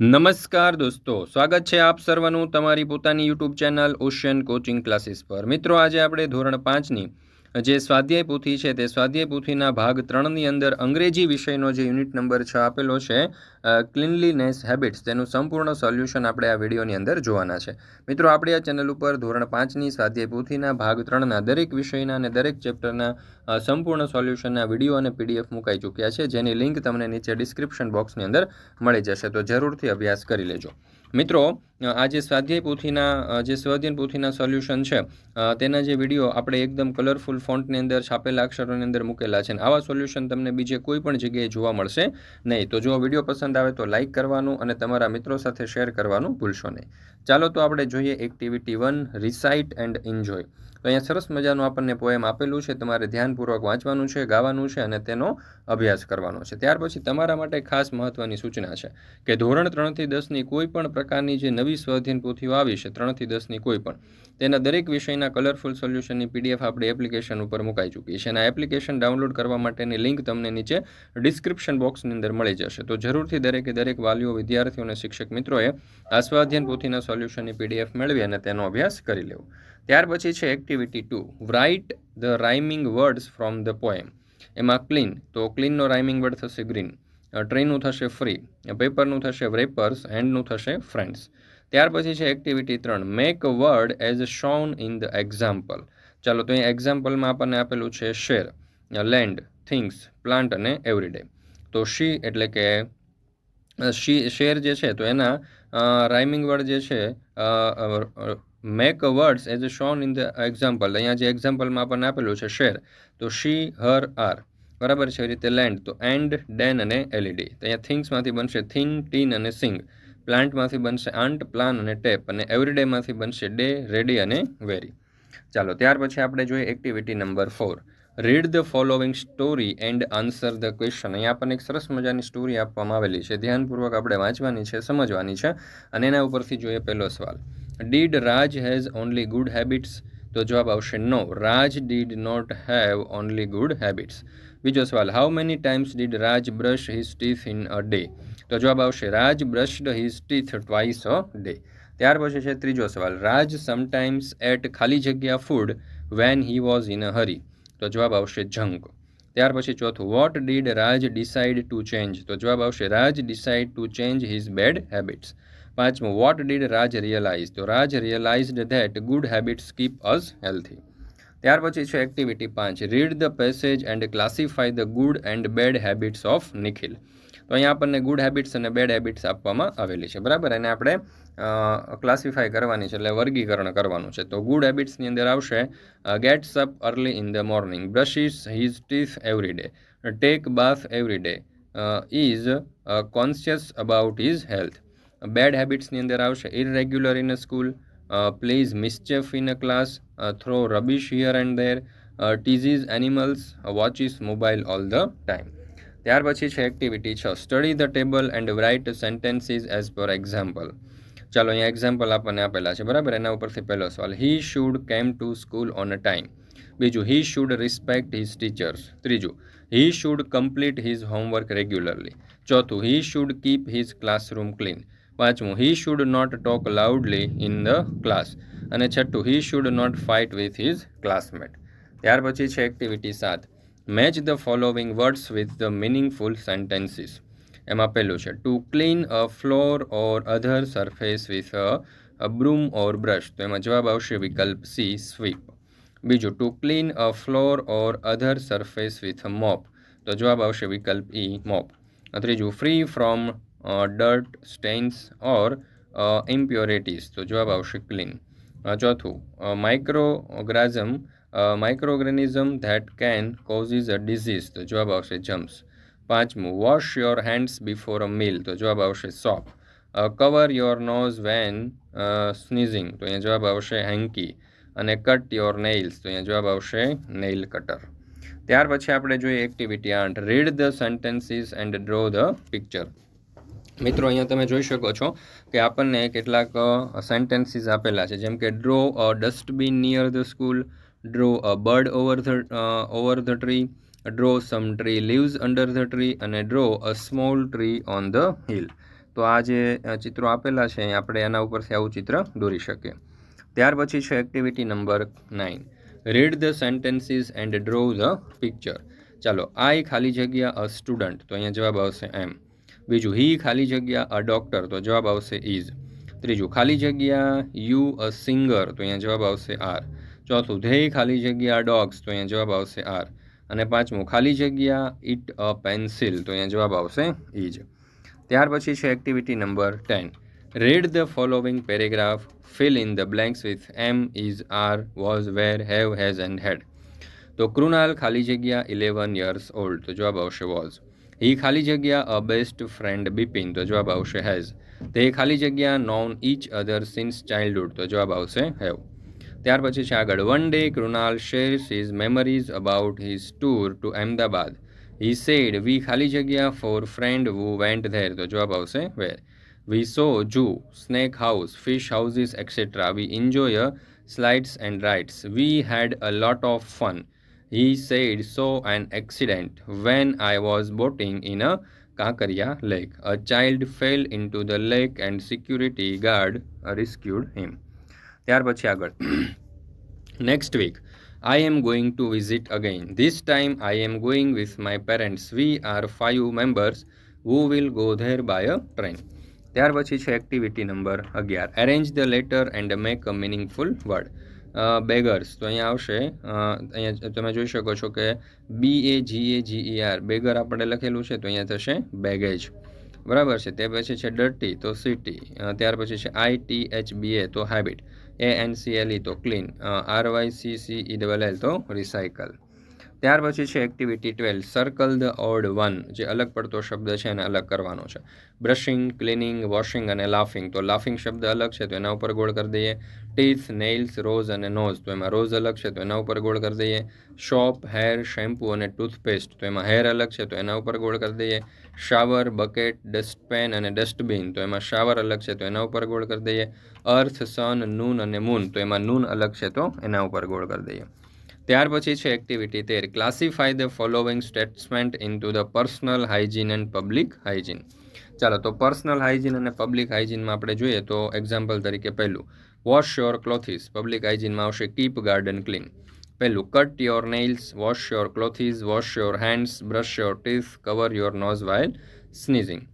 નમસ્કાર દોસ્તો, સ્વાગત છે આપ સર્વનું તમારી પોતાની YouTube channel ocean coaching classes પર। મિત્રો, આજે આપણે ધોરણ 5ની જે સ્વાધ્યાય પોથી છે તે સ્વાધ્યાય પોથીના ભાગ 3ની અંદર અંગ્રેજી વિષયનો જે યુનિટ નંબર 6 આપેલો છે ક્લીનલીનેસ હેબિટ્સ, તેનું સંપૂર્ણ સોલ્યુશન આપણે આ વિડીયોની અંદર જોવાના છે। મિત્રો, આપણે આ ચેનલ ઉપર ધોરણ 5ની સ્વાધ્યાય પોથીના ભાગ 3ના દરેક વિષયના અને દરેક ચેપ્ટરના સંપૂર્ણ સોલ્યુશનના વિડીયો અને પીડીએફ મુકાઈ ચૂક્યા છે, જેની લિંક તમને નીચે ડિસ્ક્રિપ્શન બોક્સની અંદર મળી જશે, તો જરૂરથી અભ્યાસ કરી લેજો। મિત્રો, આ જે સ્વાધ્યાય પોથીના સોલ્યુશન છે તેના જે વિડીયો આપણે એકદમ કલરફુલ ફોન્ટની અંદર છાપેલા અક્ષરોની અંદર મૂકેલા છે, આવા સોલ્યુશન તમને બીજે કોઈ પણ જગ્યાએ જોવા મળશે નહીં। તો જો વિડીયો પસંદ આવે તો લાઇક કરવાનું અને તમારા મિત્રો સાથે શેર કરવાનું ભૂલશો નહીં। ચાલો તો આપણે જોઈએ એક્ટિવિટી 1, રિસાઇટ એન્ડ એન્જોય। તો અહીંયા સરસ મજાનું આપણને પોએમ આપેલું છે, તમારે ધ્યાનપૂર્વક વાંચવાનું છે, ગાવાનું છે અને તેનો અભ્યાસ કરવાનો છે। ત્યાર પછી તમારા માટે ખાસ મહત્ત્વની સૂચના છે કે ધોરણ 3થી 10ની કોઈ પણ પ્રકારની જે નવી સ્વાધ્યાય પોથીઓ આવી છે, 3થી 10ની કોઈ પણ, તેના દરેક વિષયના કલરફુલ સોલ્યુશનની પીડીએફ આપણી એપ્લિકેશન ઉપર મુકાઈ ચૂકી છે, અને આ એપ્લિકેશન ડાઉનલોડ કરવા માટેની લિંક તમને નીચે ડિસ્ક્રિપ્શન બોક્સની અંદર મળી જશે। તો જરૂરથી દરેક વાલીઓ, વિદ્યાર્થીઓ અને શિક્ષક મિત્રોએ આ સ્વાધ્યાય પોથીના સોલ્યુશનની પીડીએફ મેળવી અને તેનો અભ્યાસ કરી લેવો। ત્યાર પછી છે activity 2, write the rhyming words from the poem. એમાં ક્લીન, તો ક્લીનનો રાઇમિંગ વર્ડ થશે ગ્રીન, ટ્રેનું થશે ફ્રી, પેપરનું થશે રેપર્સ, હેન્ડનું થશે ફ્રેન્ડ્સ। ત્યાર પછી છે activity 3, make a word as shown in the example. ચાલો, તો અહીં એક્ઝામ્પલમાં આપણને આપેલું છે શેર, લેન્ડ, થિંગ્સ, પ્લાન્ટ અને એવરીડે। તો શી એટલે કે શેર જે છે તો એના રાઇમિંગ વર્ડ જે છે make a words as shown in the example. અહીંયા જે એક્ઝામ્પલમાં આપણને આપેલું છે શેર, તો શી, હર, આર, બરાબર છે। એ રીતે લેન્ડ, તો એન્ડ, ડેન અને એલઈડી। તો અહીંયા થિંગ્સમાંથી બનશે થિન, ટીન અને સિંગ, પ્લાન્ટમાંથી બનશે આંટ, પ્લાન અને ટેપ, અને એવરીડેમાંથી બનશે ડે, રેડી અને વેરી। ચાલો, ત્યાર પછી આપણે જોઈએ activity number 4, read the following story and answer the question. અહીંયા આપણને એક સરસ મજાની સ્ટોરી આપવામાં આવેલી છે, ધ્યાનપૂર્વક આપણે વાંચવાની છે, સમજવાની છે, અને એના ઉપરથી જોઈએ પહેલો સવાલ, did Raj has only good habits? તો જવાબ આવશે no, Raj did not have only good habits. બીજો સવાલ, how many times did Raj brush his teeth in a day? તો જવાબ આવશે Raj brushed his teeth twice a day. ત્યાર પછી છે ત્રીજો સવાલ, રાજ સમટાઈમ્સ એટ ખાલી જગ્યા food when he was in a hurry? તો જવાબ આવશે જંક। ત્યાર પછી ચોથું, what did Raj decide to change? તો જવાબ આવશે Raj decide to change his bad habits. પાંચમું, વોટ ડીડ રાજ રિયલાઇઝ? તો Raj realised that good habits keep us healthy. ત્યાર પછી છે activity 5, read the passage and classify the good and bad habits of Nikhil. તો અહીંયા આપણને ગુડ હેબિટ્સ અને બેડ હેબિટ્સ આપવામાં આવેલી છે, બરાબર, અને આપણે ક્લાસિફાય કરવાની છે, એટલે વર્ગીકરણ કરવાનું છે। તો ગુડ હેબિટ્સની અંદર આવશે gets up early in the morning, brushes his teeth every day, take bath every day, is conscious about his health. Bad હેબિટ્સની અંદર આવશે irregular in a school, plays mischief in a class, throw rubbish here and there, teases animals, watches mobile all the time. ત્યાર પછી છે activity 6, study the table and write sentences as per example. ચાલો, અહીંયા example આપણને આપેલા છે, બરાબર, એના ઉપરથી પહેલો સવાલ, he should came to school on a time. બીજું, he should respect his teachers. ત્રીજું, he should complete his homework regularly. ચોથું, he should keep his classroom clean. પાંચમું, he should not talk loudly in the class. અને છઠ્ઠું, he should not fight with his classmate. ત્યાર પછી છે activity 7, match the following words with the meaningful sentences. એમાં પહેલું છે to clean a floor or other surface with a broom or brush. તો એમાં જવાબ આવશે વિકલ્પ સી, સ્વીપ। બીજું, to clean a floor or other surface with a mop. તો જવાબ આવશે વિકલ્પ ઈ, મોપ। ત્રીજું, free from dirt, stains or impurities. તો જવાબ આવશે ક્લીન। ચોથું, microorganism that can causes a disease. તો જવાબ આવશે જમ્સ। પાંચમું, wash your hands before a meal. તો જવાબ આવશે soap. Cover your nose when સ્નીઝિંગ। તો અહીંયા જવાબ આવશે હેન્કી। અને કટ યોર નેઇલ્સ। તો અહીંયા જવાબ આવશે નેઇલ કટર। ત્યાર પછી આપણે જોઈએ activity 8, read the sentences and draw the picture. મિત્રો, અહીંયા તમે જોઈ શકો છો કે આપણને કેટલાક સેન્ટેન્સીસ આપેલા છે, જેમ કે draw a dustbin near the school, draw a bird over the tree, draw some tree leaves under the tree, અને draw a small tree on the hill. તો આ જે ચિત્રો આપેલા છે આપણે એના ઉપરથી આવું ચિત્ર દોરી શકીએ. ત્યાર પછી છે activity number 9, read the sentences and draw the picture. ચાલો, આઈ ખાલી જગ્યા અ સ્ટુડન્ટ, તો અહીંયા જવાબ આવશે એમ. બીજું, હી ખાલી જગ્યા અ ડૉક્ટર, તો જવાબ આવશે ઇઝ. ત્રીજું, ખાલી જગ્યા યુ અ સિંગર, તો અહીંયા જવાબ આવશે આર. ચોથું, ધે ખાલી જગ્યા ડોગ્સ, તો અહીંયા જવાબ આવશે આર. અને પાંચમું, ખાલી જગ્યા ઇટ અ પેન્સિલ, તો અહીંયા જવાબ આવશે ઇજ. ત્યાર પછી છે activity number 10, read the following paragraph, fill in the blanks with am, is, are, was, were, have, has and had. તો કૃણાલ ખાલી જગ્યા 11 years old, તો જવાબ આવશે was. હી ખાલી જગ્યા અ બેસ્ટ ફ્રેન્ડ બિપિન, તો જવાબ આવશે હેઝ. તે ખાલી જગ્યા known each other since childhood, તો જવાબ આવશે have. ત્યાર પછી છે આગળ, one day Krunal shares his memories about his tour to Ahmedabad. He said we ખાલી જગ્યા for friend who went there, તો જવાબ આવશે where. We saw zoo, snake house, fish houses, etc. We enjoy slides and rides. We had a lot of fun. He said saw an accident when I was boating in a Kakaria lake. A child fell into the lake and security guard rescued him. ત્યાર પછી આગળ, next week I am going to visit again. This time I am going with my parents. We are 5 members who will go there by a train. ત્યાર પછી છે activity number 11, arrange the letter and make a meaningful word. Beggars, તો અહીંયા આવશે, અહીંયા તમે જોઈ શકો છો કે BAGAGER, બેગર આપણે લખેલું છે, તો અહીંયા થશે બેગેજ, બરાબર છે. તે પછી છે ડર્ટી, તો સિટી. ત્યાર પછી છે ITHBA, તો હેબિટ. ANCLE, તો ક્લીન. RYCCELL, તો રિસાયકલ. ત્યાર પછી છે activity 12, circle the odd one, જે અલગ પડતો શબ્દ છે એને અલગ કરવાનો છે. બ્રશિંગ, ક્લિનિંગ, વોશિંગ અને લાફિંગ, તો લાફિંગ શબ્દ અલગ છે તો એના ઉપર ગોળ કરી દઈએ. ટીથ, નેઇલ્સ, રોઝ અને નોઝ, તો એમાં રોઝ અલગ છે તો એના ઉપર ગોળ કરી દઈએ. શોપ, હેર, શેમ્પૂ અને ટૂથપેસ્ટ, તો એમાં હેર અલગ છે તો એના ઉપર ગોળ કરી દઈએ. શાવર, બકેટ, ડસ્ટપેન અને ડસ્ટબિન, તો એમાં શાવર અલગ છે તો એના ઉપર ગોળ કરી દઈએ. અર્થ, સન, નૂન અને મૂન, તો એમાં નૂન અલગ છે તો એના ઉપર ગોળ કરી દઈએ. ત્યાર પછી છે activity 13, classify the following statement into the personal hygiene and public hygiene. ચાલો, તો પર્સનલ હાઇજીન અને પબ્લિક હાઇજીનમાં આપણે જોઈએ તો એક્ઝામ્પલ તરીકે પહેલું, વોશ યોર ક્લોથીસ, પબ્લિક હાઇજીનમાં આવશે કીપ ગાર્ડન ક્લીન. પહેલું, cut your nails, wash your clothes, wash your hands, brush your teeth, cover your nose while sneezing.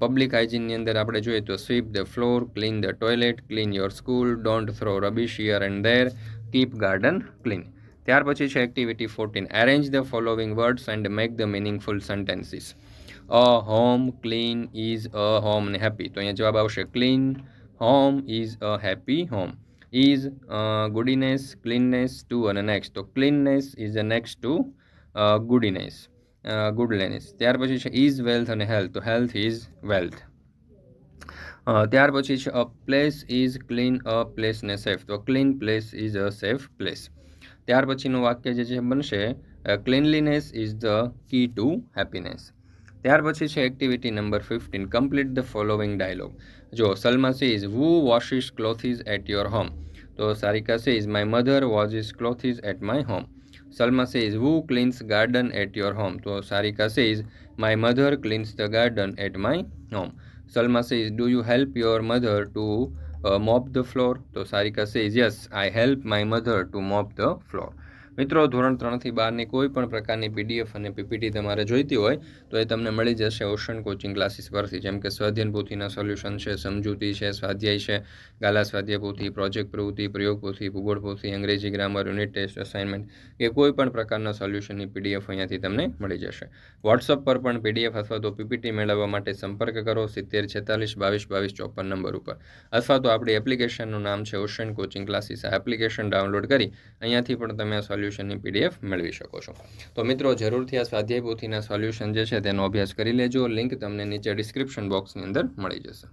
Public હાઇજીનની અંદર આપણે જોઈએ તો sweep the floor, clean the toilet, clean your school, don't throw rubbish here and there, keep garden clean. ત્યાર પછી છે activity 14, arrange the following words and make the meaningful sentences. A home, clean, is a home અને happy, તો અહીંયા જવાબ આવશે clean home is a happy home. Is godliness, cleanness, to અને next, તો cleanness is a next to goodiness, godliness. ત્યાર પછી છે ઇઝ વેલ્થ અને હેલ્થ, તો હેલ્થ ઇઝ વેલ્થ. ત્યાર પછી છે a place is clean a place ને સેફ, તો clean place is a safe place. ત્યાર પછીનું વાક્ય જે બનશે, cleanliness is the key to happiness. ત્યાર પછી છે activity number 15, complete the following dialogue. જો Salma says who washes clothes at your home, તો Sarika says my mother washes clothes at my home. Salma says who cleans garden at your home, તો Sarika says my mother cleanse the garden at my home. Salma says do you help your mother to mop the floor, તો Sarika says yes I help my mother to mop the floor. મિત્રો, ધોરણ 3 થી 12ની કોઈ પણ પ્રકારની PDF અને PPT તમારે જોઈતી હોય તો એ તમને મળી જશે ઓશન કોચિંગ ક્લાસીસ પરથી, જેમ કે સ્વાધ્યાયન પોથીના સોલ્યુશન છે, સમજૂતી છે, સ્વાધ્યાય છે, ગાલા સ્વાધ્યાય પોથી, પ્રોજેક્ટ પ્રવૃત્તિ, પ્રયોગ પોથી, ભૂગોળ પોથી, અંગ્રેજી ગ્રામર, યુનિટ ટેસ્ટ, અસાઇનમેન્ટ કે કોઈ પણ પ્રકારના સોલ્યુશનની PDF અહીંયાથી તમને મળી જશે. વોટ્સઅપ પર પણ PDF અથવા તો PPT મેળવવા માટે સંપર્ક કરો 7046222254 નંબર ઉપર, અથવા તો આપણી એપ્લિકેશનનું નામ છે ઓશન કોચિંગ ક્લાસીસ. આ એપ્લિકેશન ડાઉનલોડ કરી અહીંયાથી પણ તમે આ સોલ્યુશનની PDF મેળવી શકો છો. તો મિત્રો, જરૂરથી આ સ્વાધ્યાય પોથીના સોલ્યુશન જે છે તેનો અભ્યાસ કરી લેજો. લિંક તમને નીચે ડિસ્ક્રિપ્શન બોક્સની અંદર મળી જશે.